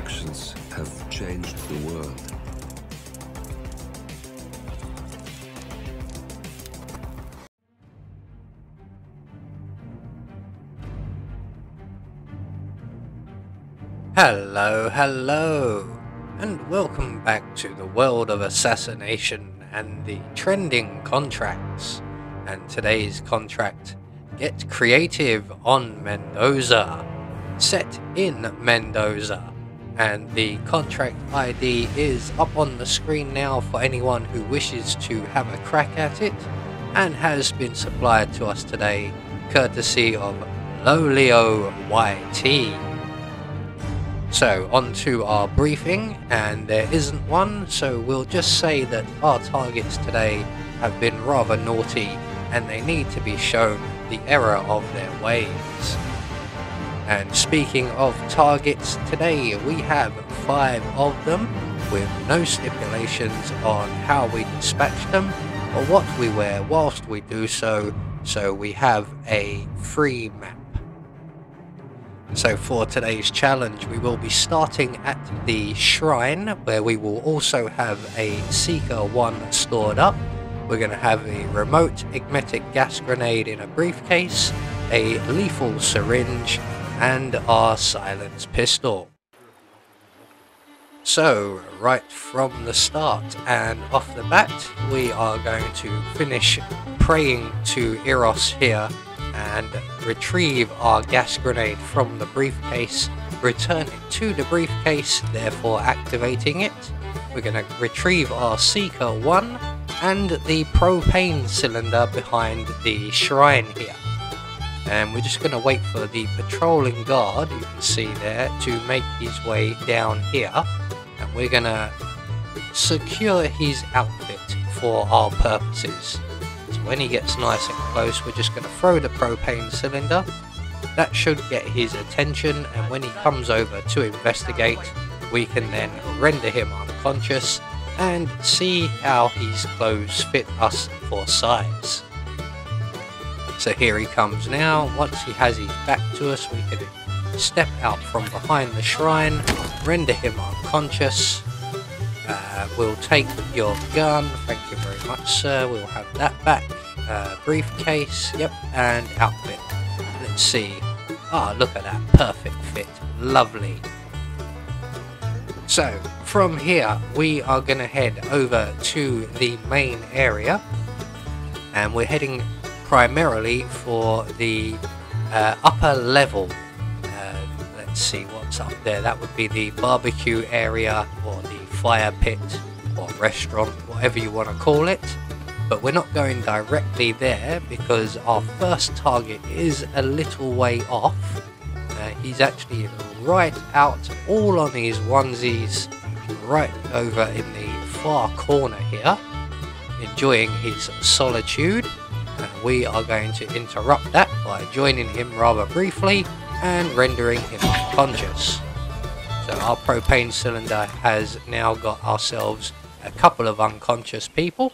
actions have changed the world. Hello, and welcome back to the world of assassination and the trending contracts. And today's contract, Get Creative on Mendoza, set in Mendoza. And the contract ID is up on the screen now for anyone who wishes to have a crack at it, and has been supplied to us today courtesy of W.O.A. So on to our briefing, and there isn't one, so we'll just say that our targets today have been rather naughty and they need to be shown the error of their ways. And speaking of targets, today we have 5 of them with no stipulations on how we dispatch them or what we wear whilst we do so, so we have a free map. So for today's challenge, we will be starting at the shrine, where we will also have a Seeker 1 stored up. We're going to have a remote ignitic gas grenade in a briefcase, a lethal syringe, and our silence pistol. So right from the start and off the bat, we are going to finish praying to Eros here and retrieve our gas grenade from the briefcase, return it to the briefcase, therefore activating it. We're going to retrieve our Seeker 1 and the propane cylinder behind the shrine here. And we're just going to wait for the patrolling guard, you can see there, to make his way down here. And we're going to secure his outfit for our purposes. So when he gets nice and close, we're just going to throw the propane cylinder. That should get his attention, and when he comes over to investigate, we can then render him unconscious and see how his clothes fit us for size. So here he comes now. Once he has his back to us, we can step out from behind the shrine, render him unconscious. We'll take your gun, thank you very much sir, we'll have that back, briefcase, yep, and outfit. Let's see, look at that, perfect fit, lovely. So from here we are going to head over to the main area, and we're heading primarily for the upper level. Let's see what's up there. That would be the barbecue area or the fire pit or restaurant, whatever you want to call it. But we're not going directly there because our first target is a little way off. He's actually right out, all on his onesies, right over in the far corner here, enjoying his solitude. We are going to interrupt that by joining him rather briefly and rendering him unconscious. So our propane cylinder has now got ourselves a couple of unconscious people,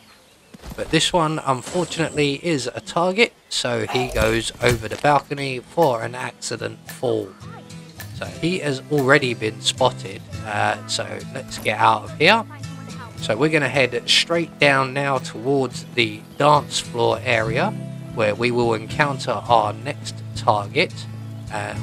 but this one unfortunately is a target, so he goes over the balcony for an accident fall. So he has already been spotted, so let's get out of here. So we're going to head straight down now towards the dance floor area, where we will encounter our next target.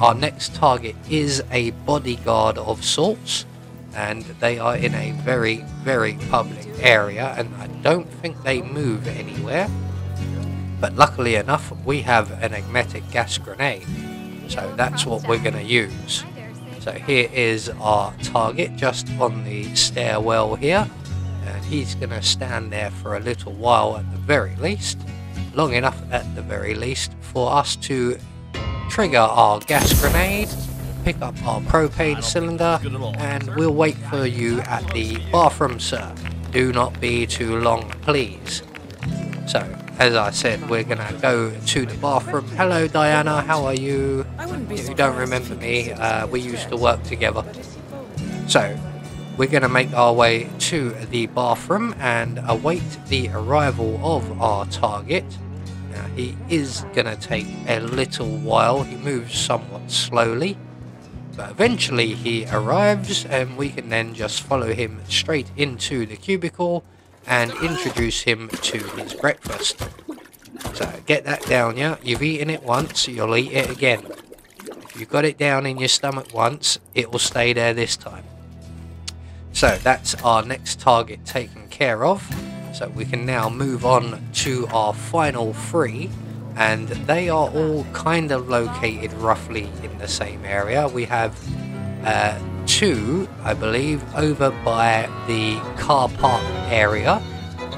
Our next target is a bodyguard of sorts, and they are in a very, very public area, and I don't think they move anywhere. But luckily enough, we have an ignitic gas grenade, so that's what we're going to use. So here is our target just on the stairwell here, and he's going to stand there for a little while at the very least, long enough at the very least for us to trigger our gas grenade, pick up our propane cylinder, and we'll wait for you at the bathroom, sir. Do not be too long, please. So, as I said, we're gonna go to the bathroom. Hello Diana, how are you? If you don't remember me, we used to work together. So, we're gonna make our way to the bathroom and await the arrival of our target. Now, he is going to take a little while. He moves somewhat slowly. But eventually he arrives, and we can then just follow him straight into the cubicle and introduce him to his breakfast. So get that down, yeah? You've eaten it once, you'll eat it again. If you've got it down in your stomach once, it will stay there this time. So that's our next target taken care of. So we can now move on to our final 3. And they are all kind of located roughly in the same area. We have 2, I believe, over by the car park area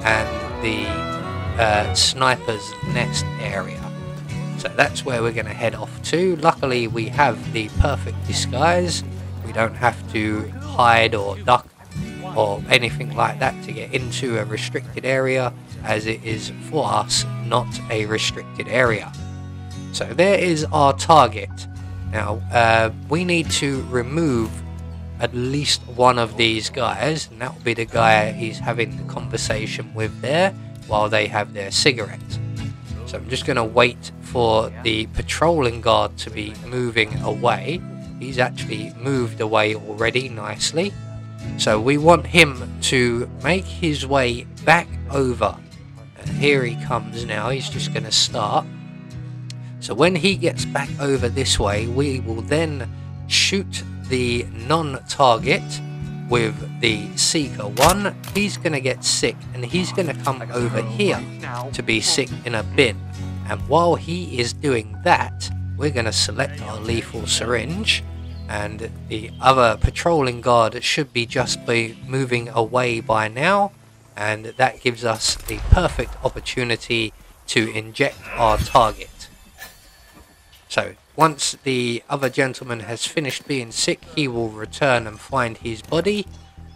and the sniper's nest area. So that's where we're going to head off to. Luckily we have the perfect disguise. We don't have to hide or duck or anything like that to get into a restricted area, as it is for us not a restricted area. So there is our target. Now we need to remove at least one of these guys, and that will be the guy he's having the conversation with there while they have their cigarette. So I'm just going to wait for the patrolling guard to be moving away. He's actually moved away already nicely. So we want him to make his way back over. And here he comes now. He's just going to start. So when he gets back over this way, we will then shoot the non-target with the Seeker 1. He's going to get sick, and he's going to come over here to be sick in a bin. And while he is doing that, we're going to select our lethal syringe. And the other patrolling guard should be just be moving away by now, and that gives us the perfect opportunity to inject our target. So once the other gentleman has finished being sick, he will return and find his body,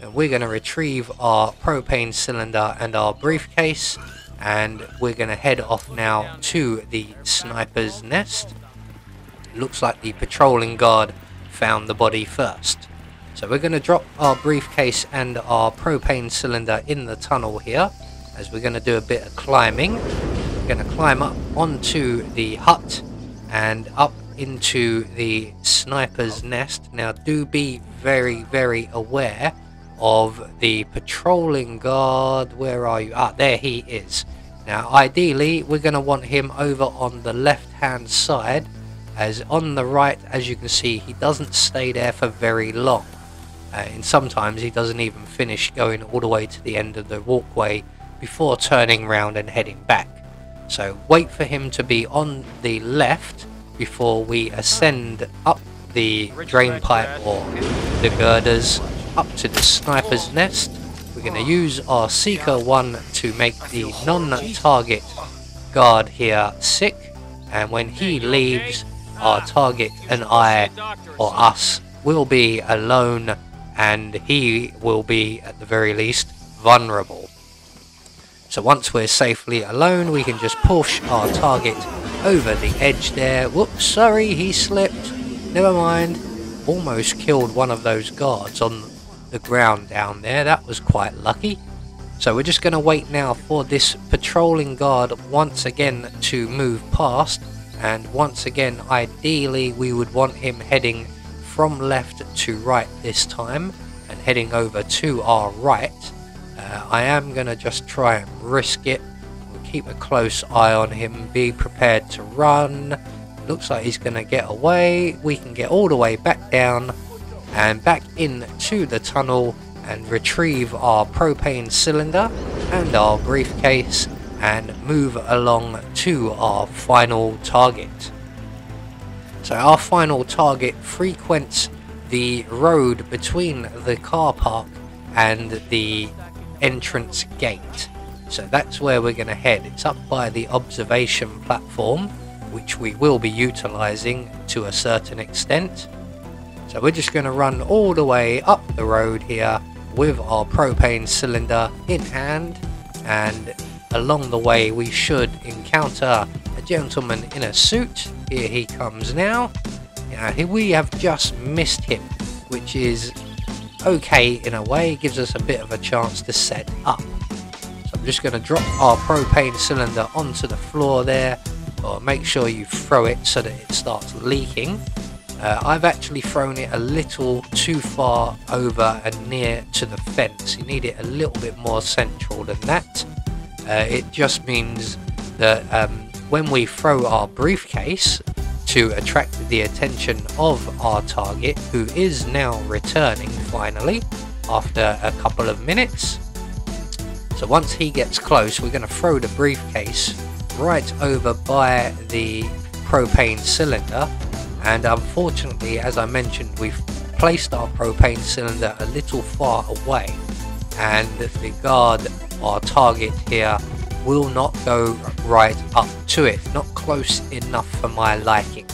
and we're going to retrieve our propane cylinder and our briefcase, and we're going to head off now to the sniper's nest. It looks like the patrolling guard found the body first. So we're going to drop our briefcase and our propane cylinder in the tunnel here, as we're going to do a bit of climbing. We're going to climb up onto the hut and up into the sniper's nest. Now do be very, very aware of the patrolling guard. Where are you? Ah, there he is. Now ideally we're going to want him over on the left hand side, as on the right, as you can see, he doesn't stay there for very long, and sometimes he doesn't even finish going all the way to the end of the walkway before turning around and heading back. So wait for him to be on the left before we ascend up the drain pipe or the girders up to the sniper's nest. We're going to use our Seeker 1 to make the non-target guard here sick, and when he leaves, our target and I, or us, will be alone, and he will be, at the very least, vulnerable. So once we're safely alone, we can just push our target over the edge there. Whoops, sorry, he slipped. Never mind. Almost killed one of those guards on the ground down there. That was quite lucky. So we're just going to wait now for this patrolling guard once again to move past. And once again, ideally we would want him heading from left to right this time, and heading over to our right. I am going to just try and risk it. We'll keep a close eye on him, be prepared to run. Looks like he's going to get away. We can get all the way back down and back into the tunnel and retrieve our propane cylinder and our briefcase, and move along to our final target. So our final target frequents the road between the car park and the entrance gate. So that's where we're going to head. It's up by the observation platform, which we will be utilizing to a certain extent. So we're just going to run all the way up the road here with our propane cylinder in hand, and along the way we should encounter a gentleman in a suit. Here he comes now. We have just missed him, which is okay in a way. It gives us a bit of a chance to set up. So I'm just going to drop our propane cylinder onto the floor there, or make sure you throw it so that it starts leaking. I've actually thrown it a little too far over and near to the fence. You need it a little bit more central than that. It just means that when we throw our briefcase to attract the attention of our target, who is now returning finally after a couple of minutes. So once he gets close, we're going to throw the briefcase right over by the propane cylinder, and unfortunately, as I mentioned, we've placed our propane cylinder a little far away, and the guard, our target here, will not go right up to it, not close enough for my liking.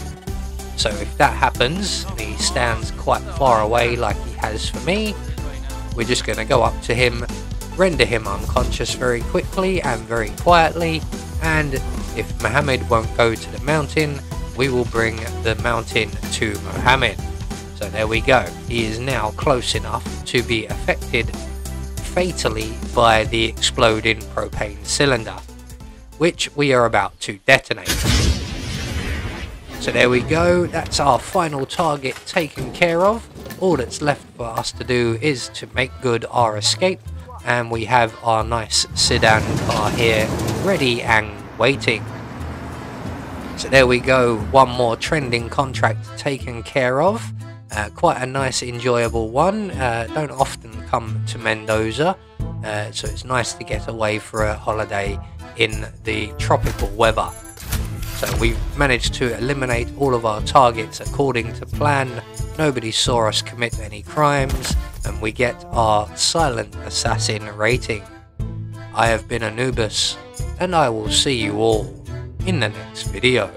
So if that happens and he stands quite far away like he has for me, we're just going to go up to him, render him unconscious very quickly and very quietly, and if Mohammed won't go to the mountain, we will bring the mountain to Mohammed. So there we go, he is now close enough to be affected fatally by the exploding propane cylinder, which we are about to detonate. So there we go, that's our final target taken care of. All that's left for us to do is to make good our escape, and we have our nice sedan car here ready and waiting. So there we go, one more trending contract taken care of. Quite a nice enjoyable one. Don't often come to Mendoza, so it's nice to get away for a holiday in the tropical weather. So we've managed to eliminate all of our targets according to plan. Nobody saw us commit any crimes, and we get our silent assassin rating. I have been Anubis, and I will see you all in the next video.